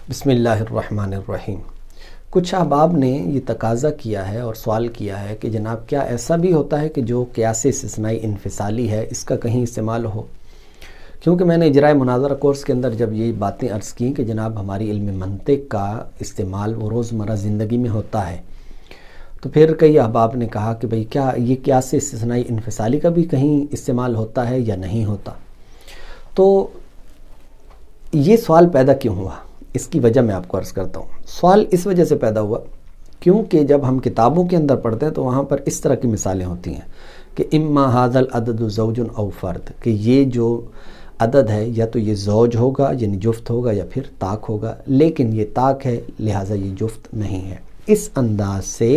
بسم اللہ الرحمن الرحیم۔ کچھ احباب نے یہ تقاضا کیا ہے اور سوال کیا ہے کہ جناب کیا ایسا بھی ہوتا ہے کہ جو قیاس استثنائی انفصالی ہے اس کا کہیں استعمال ہو؟ کیونکہ میں نے اجرائے مناظرہ کورس کے اندر جب یہ باتیں عرض کی کہ جناب ہماری علم منطق کا استعمال وہ روزمرہ زندگی میں ہوتا ہے، تو پھر کئی احباب نے کہا کہ بھئی کیا یہ قیاس استثنائی انفصالی کا بھی کہیں استعمال ہوتا ہے یا نہیں ہوتا؟ تو یہ سوال پیدا کیوں ہوا؟ اس کی وجہ میں آپ کو عرض کرتا ہوں۔ سوال اس وجہ سے پیدا ہوا کیونکہ جب ہم کتابوں کے اندر پڑھتے ہیں تو وہاں پر اس طرح کی مثالیں ہوتی ہیں کہ اما ھذا العدد زوج او فرد، کہ یہ جو عدد ہے یا تو یہ زوج ہوگا یعنی جفت ہوگا یا پھر طاق ہوگا، لیکن یہ طاق ہے لہٰذا یہ جفت نہیں ہے۔ اس انداز سے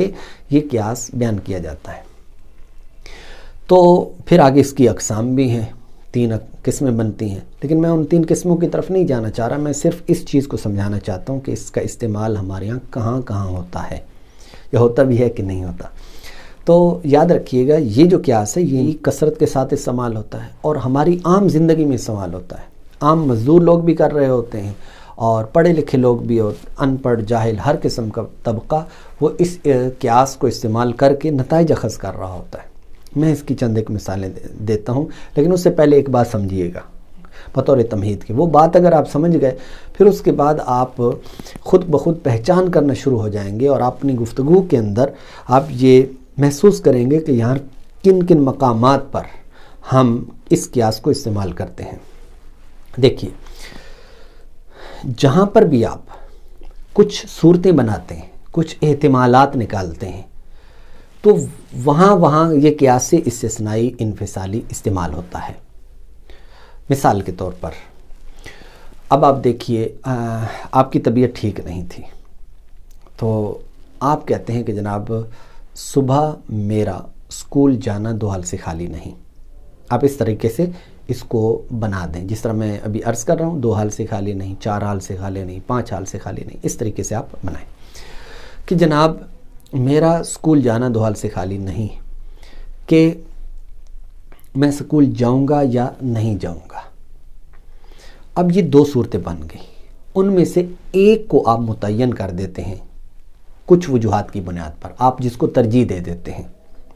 یہ قیاس بیان کیا جاتا ہے۔ تو پھر آگے اس کی اقسام بھی ہیں، 3 قسمیں بنتی ہیں، لیکن میں ان 3 قسموں کی طرف نہیں جانا چاہ رہا، میں صرف اس چیز کو سمجھانا چاہتا ہوں کہ اس کا استعمال ہمارے یہاں کہاں کہاں ہوتا ہے یا ہوتا بھی ہے کہ نہیں ہوتا۔ تو یاد رکھیے گا یہ جو قیاس ہے یہ کثرت کے ساتھ استعمال ہوتا ہے اور ہماری عام زندگی میں استعمال ہوتا ہے۔ عام مزدور لوگ بھی کر رہے ہوتے ہیں اور پڑھے لکھے لوگ بھی اور ان پڑھ جاہل ہر قسم کا طبقہ وہ اس قیاس کو استعمال کر کے نتائج اخذ کر رہا ہوتا ہے۔ میں اس کی چند ایک مثالیں دیتا ہوں، لیکن اس سے پہلے ایک بات سمجھیے گا بطور تمہید کی۔ وہ بات اگر آپ سمجھ گئے پھر اس کے بعد آپ خود بخود پہچان کرنا شروع ہو جائیں گے اور اپنی گفتگو کے اندر آپ یہ محسوس کریں گے کہ یہاں کن کن مقامات پر ہم اس قیاس کو استعمال کرتے ہیں۔ دیکھیے، جہاں پر بھی آپ کچھ صورتیں بناتے ہیں، کچھ احتمالات نکالتے ہیں، تو وہاں یہ قیاس استثنائی انفصالی استعمال ہوتا ہے۔ مثال کے طور پر اب آپ دیکھیے آپ کی طبیعت ٹھیک نہیں تھی، تو آپ کہتے ہیں کہ جناب صبح میرا اسکول جانا 2 حال سے خالی نہیں۔ آپ اس طریقے سے اس کو بنا دیں جس طرح میں ابھی عرض کر رہا ہوں، 2 حال سے خالی نہیں، 4 حال سے خالی نہیں، 5 حال سے خالی نہیں، اس طریقے سے آپ بنائیں کہ جناب میرا اسکول جانا 2 حال سے خالی نہیں، کہ میں اسکول جاؤں گا یا نہیں جاؤں گا۔ اب یہ 2 صورتیں بن گئی، ان میں سے ایک کو آپ متعین کر دیتے ہیں کچھ وجوہات کی بنیاد پر، آپ جس کو ترجیح دے دیتے ہیں۔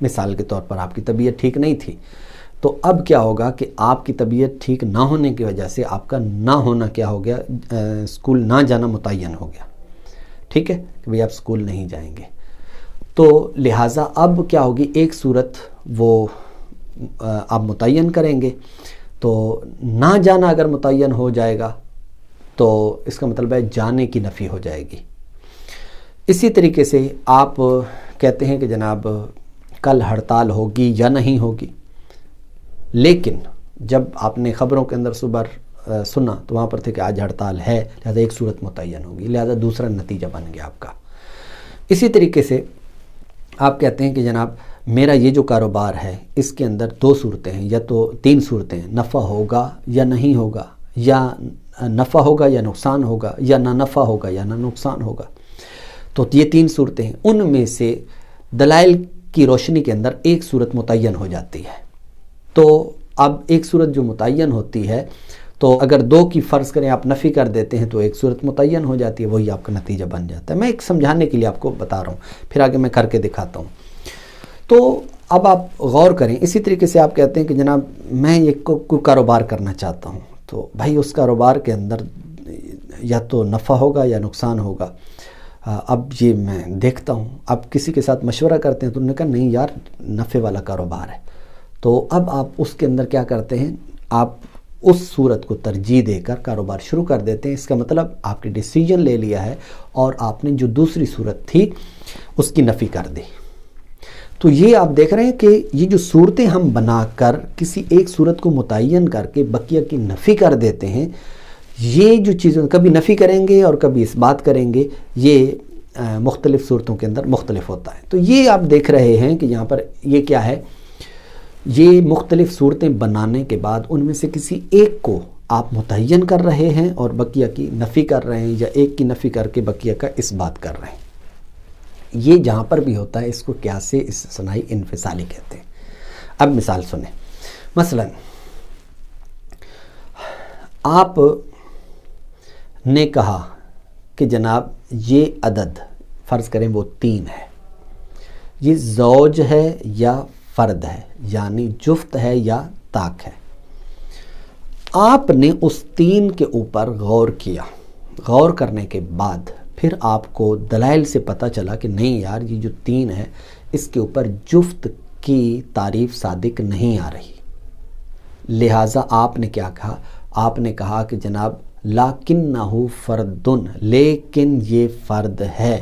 مثال کے طور پر آپ کی طبیعت ٹھیک نہیں تھی، تو اب کیا ہوگا کہ آپ کی طبیعت ٹھیک نہ ہونے کی وجہ سے آپ کا نہ ہونا کیا ہو گیا، اسکول نہ جانا متعین ہو گیا۔ ٹھیک ہے کہ بھئی آپ اسکول نہیں جائیں گے، تو لہٰذا اب کیا ہوگی، ایک صورت وہ آپ متعین کریں گے، تو نہ جانا اگر متعین ہو جائے گا تو اس کا مطلب ہے جانے کی نفی ہو جائے گی۔ اسی طریقے سے آپ کہتے ہیں کہ جناب کل ہڑتال ہوگی یا نہیں ہوگی، لیکن جب آپ نے خبروں کے اندر صبح سنا تو وہاں پر تھے کہ آج ہڑتال ہے، لہذا ایک صورت متعین ہوگی، لہذا دوسرا نتیجہ بن گیا آپ کا۔ اسی طریقے سے آپ کہتے ہیں کہ جناب میرا یہ جو کاروبار ہے اس کے اندر 2 صورتیں ہیں یا تو 3 صورتیں ہیں، نفع ہوگا یا نہیں ہوگا، یا نفع ہوگا یا نقصان ہوگا، یا نہ نفع ہوگا یا نہ نقصان ہوگا۔ تو یہ 3 صورتیں ہیں، ان میں سے دلائل کی روشنی کے اندر ایک صورت متعین ہو جاتی ہے۔ تو اب ایک صورت جو متعین ہوتی ہے، تو اگر 2 کی فرض کریں آپ نفی کر دیتے ہیں تو ایک صورت متعین ہو جاتی ہے، وہی آپ کا نتیجہ بن جاتا ہے۔ میں ایک سمجھانے کے لیے آپ کو بتا رہا ہوں، پھر آگے میں کر کے دکھاتا ہوں۔ تو اب آپ غور کریں، اسی طریقے سے آپ کہتے ہیں کہ جناب میں یہ کوئی کاروبار کرنا چاہتا ہوں، تو بھائی اس کاروبار کے اندر یا تو نفع ہوگا یا نقصان ہوگا۔ اب یہ میں دیکھتا ہوں، اب کسی کے ساتھ مشورہ کرتے ہیں تو انہوں نے کہا نہیں یار نفع والا کاروبار ہے، تو اب آپ اس کے اندر کیا کرتے ہیں، آپ اس صورت کو ترجیح دے کر کاروبار شروع کر دیتے ہیں۔ اس کا مطلب آپ کی ڈیسیجن لے لیا ہے اور آپ نے جو دوسری صورت تھی اس کی نفی کر دی۔ تو یہ آپ دیکھ رہے ہیں کہ یہ جو صورتیں ہم بنا کر کسی ایک صورت کو متعین کر کے بقیہ کی نفی کر دیتے ہیں، یہ جو چیزیں کبھی نفی کریں گے اور کبھی اس بات کریں گے، یہ مختلف صورتوں کے اندر مختلف ہوتا ہے۔ تو یہ آپ دیکھ رہے ہیں کہ یہاں پر یہ کیا ہے، یہ مختلف صورتیں بنانے کے بعد ان میں سے کسی ایک کو آپ متعین کر رہے ہیں اور بقیہ کی نفی کر رہے ہیں، یا ایک کی نفی کر کے بقیہ کا اس بات کر رہے ہیں۔ یہ جہاں پر بھی ہوتا ہے اس کو قیاس استثنائی انفصالی کہتے ہیں۔ اب مثال سنیں، مثلا آپ نے کہا کہ جناب یہ عدد فرض کریں وہ 3 ہے، یہ زوج ہے یا فرد ہے، یعنی جفت ہے یا طاق ہے. آپ نے اس 3 کے اوپر غور کیا، غور کرنے کے بعد پھر آپ کو دلائل سے پتہ چلا کہ نہیں یار یہ جو 3 ہے اس کے اوپر جفت کی تعریف صادق نہیں آ رہی. لہٰذا آپ نے کیا کہا؟ آپ نے کہا کہ جناب لیکنہ فردن، لیکن یہ فرد ہے.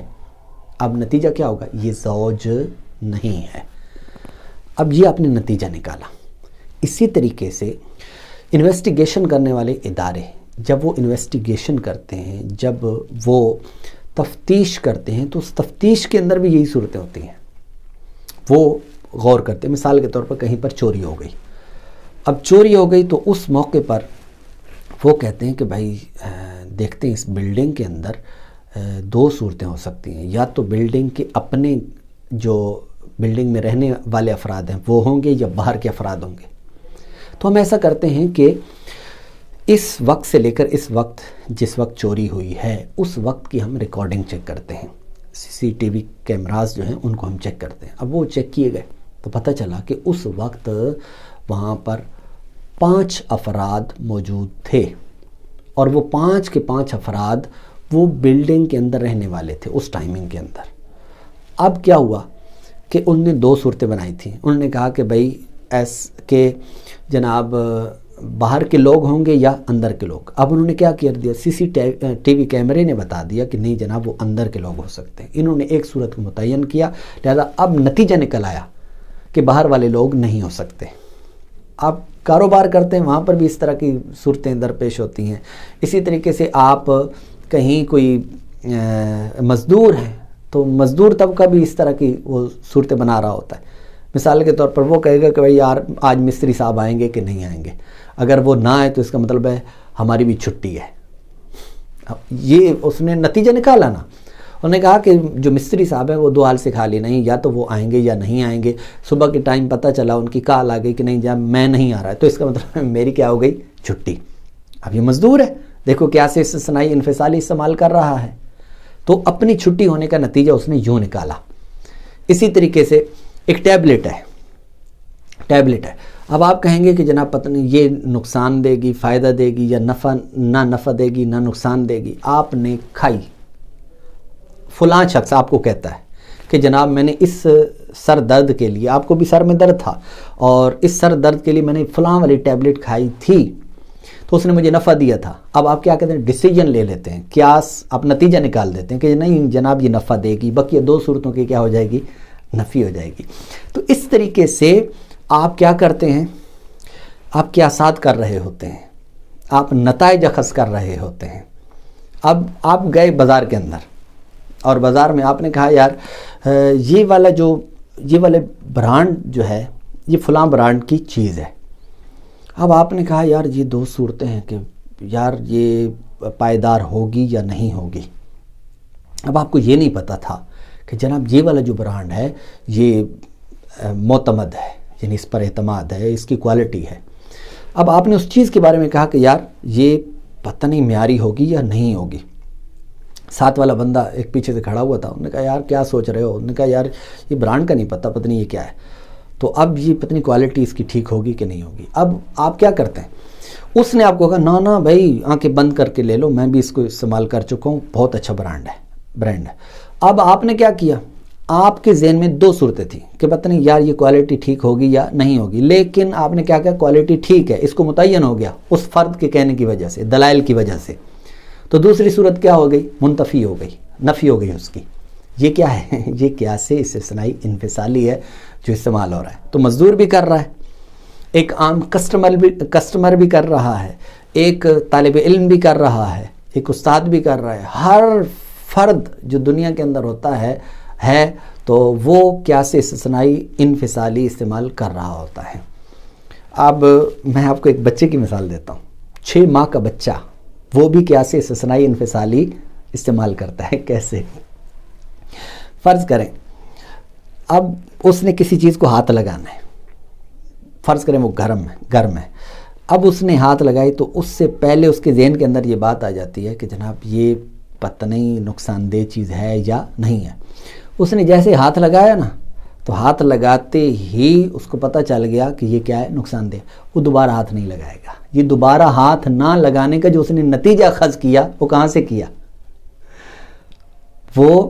اب نتیجہ کیا ہوگا؟ یہ زوج نہیں ہے. اب یہ آپ نے نتیجہ نکالا. اسی طریقے سے انویسٹیگیشن کرنے والے ادارے جب وہ انویسٹیگیشن کرتے ہیں، جب وہ تفتیش کرتے ہیں، تو اس تفتیش کے اندر بھی یہی صورتیں ہوتی ہیں. وہ غور کرتے ہیں، مثال کے طور پر کہیں پر چوری ہو گئی. اب چوری ہو گئی تو اس موقع پر وہ کہتے ہیں کہ بھائی دیکھتے ہیں اس بلڈنگ کے اندر 2 صورتیں ہو سکتی ہیں، یا تو بلڈنگ کے اپنے جو بلڈنگ میں رہنے والے افراد ہیں وہ ہوں گے یا باہر کے افراد ہوں گے. تو ہم ایسا کرتے ہیں کہ اس وقت سے لے کر اس وقت جس وقت چوری ہوئی ہے اس وقت کی ہم ریکارڈنگ چیک کرتے ہیں، CCTV کیمراز جو ہیں ان کو ہم چیک کرتے ہیں. اب وہ چیک کیے گئے تو پتہ چلا کہ اس وقت وہاں پر 5 افراد موجود تھے، اور وہ 5 کے 5 افراد وہ بلڈنگ کے اندر رہنے والے تھے اس ٹائمنگ کے اندر. اب کیا ہوا کہ ان نے 2 صورتیں بنائی تھیں. انہوں نے کہا کہ بھائی کہ جناب باہر کے لوگ ہوں گے یا اندر کے لوگ. اب انہوں نے کیا کر دیا؟ CCTV کیمرے نے بتا دیا کہ نہیں جناب وہ اندر کے لوگ ہو سکتے ہیں. انہوں نے ایک صورت کو متعین کیا، لہذا اب نتیجہ نکل آیا کہ باہر والے لوگ نہیں ہو سکتے. آپ کاروبار کرتے ہیں وہاں پر بھی اس طرح کی صورتیں درپیش ہوتی ہیں. اسی طریقے سے آپ کہیں کوئی مزدور ہیں تو مزدور طبقہ بھی اس طرح کی وہ صورتیں بنا رہا ہوتا ہے. مثال کے طور پر وہ کہے گا کہ بھائی یار آج مستری صاحب آئیں گے کہ نہیں آئیں گے، اگر وہ نہ آئے تو اس کا مطلب ہے ہماری بھی چھٹی ہے. یہ اس نے نتیجہ نکالا نا. انہوں نے کہا کہ جو مستری صاحب ہیں وہ 2 حال سے خالی نہیں، یا تو وہ آئیں گے یا نہیں آئیں گے. صبح کے ٹائم پتہ چلا ان کی کال آ گئی کہ نہیں جب میں نہیں آ رہا ہے تو اس کا مطلب میری کیا ہو گئی؟ چھٹی. اب یہ مزدور ہے، دیکھو کیا سے استثنائی انفصالی استعمال کر رہا ہے، تو اپنی چھٹی ہونے کا نتیجہ اس نے یوں نکالا. اسی طریقے سے ایک ٹیبلٹ ہے. اب آپ کہیں گے کہ جناب پتہ نہیں یہ نقصان دے گی، فائدہ دے گی، یا نہ نفع دے گی نہ نقصان دے گی. آپ نے کھائی، فلاں شخص آپ کو کہتا ہے کہ جناب میں نے اس سر درد کے لیے، آپ کو بھی سر میں درد تھا، اور اس سر درد کے لیے میں نے فلاں والی ٹیبلٹ کھائی تھی تو اس نے مجھے نفع دیا تھا. اب آپ کیا کہتے ہیں؟ ڈیسیجن لے لیتے ہیں، قیاس، آپ نتیجہ نکال دیتے ہیں کہ نہیں جناب یہ نفع دے گی، بقیہ 2 صورتوں کی کیا ہو جائے گی؟ نفی ہو جائے گی. تو اس طریقے سے آپ کیا کرتے ہیں؟ آپ قیاسات کر رہے ہوتے ہیں، آپ نتائج اخذ کر رہے ہوتے ہیں. اب آپ گئے بازار کے اندر، اور بازار میں آپ نے کہا یار یہ والے برانڈ جو ہے یہ فلاں برانڈ کی چیز ہے. اب آپ نے کہا یار یہ 2 صورتیں ہیں کہ یار یہ پائیدار ہوگی یا نہیں ہوگی. اب آپ کو یہ نہیں پتا تھا کہ جناب یہ والا جو برانڈ ہے یہ معتمد ہے، یعنی اس پر اعتماد ہے، اس کی کوالٹی ہے. اب آپ نے اس چیز کے بارے میں کہا کہ یار یہ پتہ نہیں معیاری ہوگی یا نہیں ہوگی. ساتھ والا بندہ ایک پیچھے سے کھڑا ہوا تھا، انہوں نے کہا یار کیا سوچ رہے ہو؟ انہوں نے کہا یار یہ برانڈ کا نہیں پتہ نہیں یہ کیا ہے، تو اب یہ پتہ نہیں کوالٹی اس کی ٹھیک ہوگی کہ نہیں ہوگی. اب آپ کیا کرتے ہیں؟ اس نے آپ کو کہا نا بھائی آنکھیں بند کر کے لے لو، میں بھی اس کو استعمال کر چکا ہوں، بہت اچھا برانڈ ہے. اب آپ نے کیا کیا؟ آپ کے ذہن میں 2 صورتیں تھیں کہ پتہ نہیں یار یہ کوالٹی ٹھیک ہوگی یا نہیں ہوگی، لیکن آپ نے کیا کہا؟ کوالٹی ٹھیک ہے، اس کو متعین ہو گیا اس فرد کے کہنے کی وجہ سے، دلائل کی وجہ سے. تو دوسری صورت کیا ہو گئی؟ منتفی ہو گئی، نفی ہو گئی اس کی. یہ کیا ہے؟ یہ قیاس استثنائی انفصالی ہے جو استعمال ہو رہا ہے. تو مزدور بھی کر رہا ہے، ایک عام کسٹمر بھی کر رہا ہے، ایک طالب علم بھی کر رہا ہے، ایک استاد بھی کر رہا ہے. ہر فرد جو دنیا کے اندر ہوتا ہے تو وہ قیاس استثنائی انفصالی استعمال کر رہا ہوتا ہے. اب میں آپ کو ایک بچے کی مثال دیتا ہوں. 6 ماہ کا بچہ وہ بھی قیاس استثنائی انفصالی استعمال کرتا ہے. کیسے؟ فرض کریں اب اس نے کسی چیز کو ہاتھ لگانا ہے، فرض کریں وہ گرم ہے. اب اس نے ہاتھ لگائی تو اس سے پہلے اس کے ذہن کے اندر یہ بات آ جاتی ہے کہ جناب یہ پتہ نہیں نقصان دہ چیز ہے یا نہیں ہے۔ اس نے جیسے ہاتھ لگایا نا تو ہاتھ لگاتے ہی اس کو پتہ چل گیا کہ یہ کیا ہے، نقصان دہ، وہ دوبارہ ہاتھ نہیں لگائے گا۔ یہ دوبارہ ہاتھ نہ لگانے کا جو اس نے نتیجہ اخذ کیا وہ کہاں سے کیا؟ وہ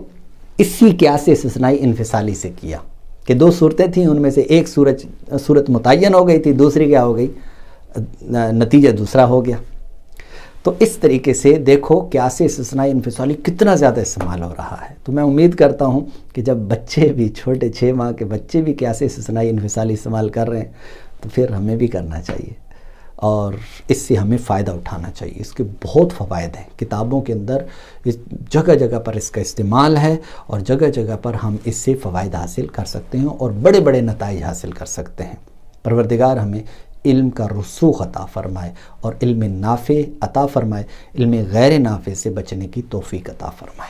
اسی قیاس استثنائی انفصالی سے کیا کہ دو صورتیں تھیں، ان میں سے ایک صورت متعین ہو گئی تھی، دوسری کیا ہو گئی؟ نتیجہ دوسرا ہو گیا۔ تو اس طریقے سے دیکھو قیاس استثنائی انفصالی کتنا زیادہ استعمال ہو رہا ہے۔ تو میں امید کرتا ہوں کہ جب بچے بھی چھوٹے 6 ماہ کے بچے بھی قیاس استثنائی انفصالی استعمال کر رہے ہیں تو پھر ہمیں بھی کرنا چاہیے، اور اس سے ہمیں فائدہ اٹھانا چاہیے۔ اس کے بہت فوائد ہیں، کتابوں کے اندر جگہ جگہ پر اس کا استعمال ہے، اور جگہ جگہ پر ہم اس سے فوائد حاصل کر سکتے ہیں اور بڑے بڑے نتائج حاصل کر سکتے ہیں۔ پروردگار ہمیں علم کا رسوخ عطا فرمائے اور علم نافع عطا فرمائے، علم غیر نافع سے بچنے کی توفیق عطا فرمائے۔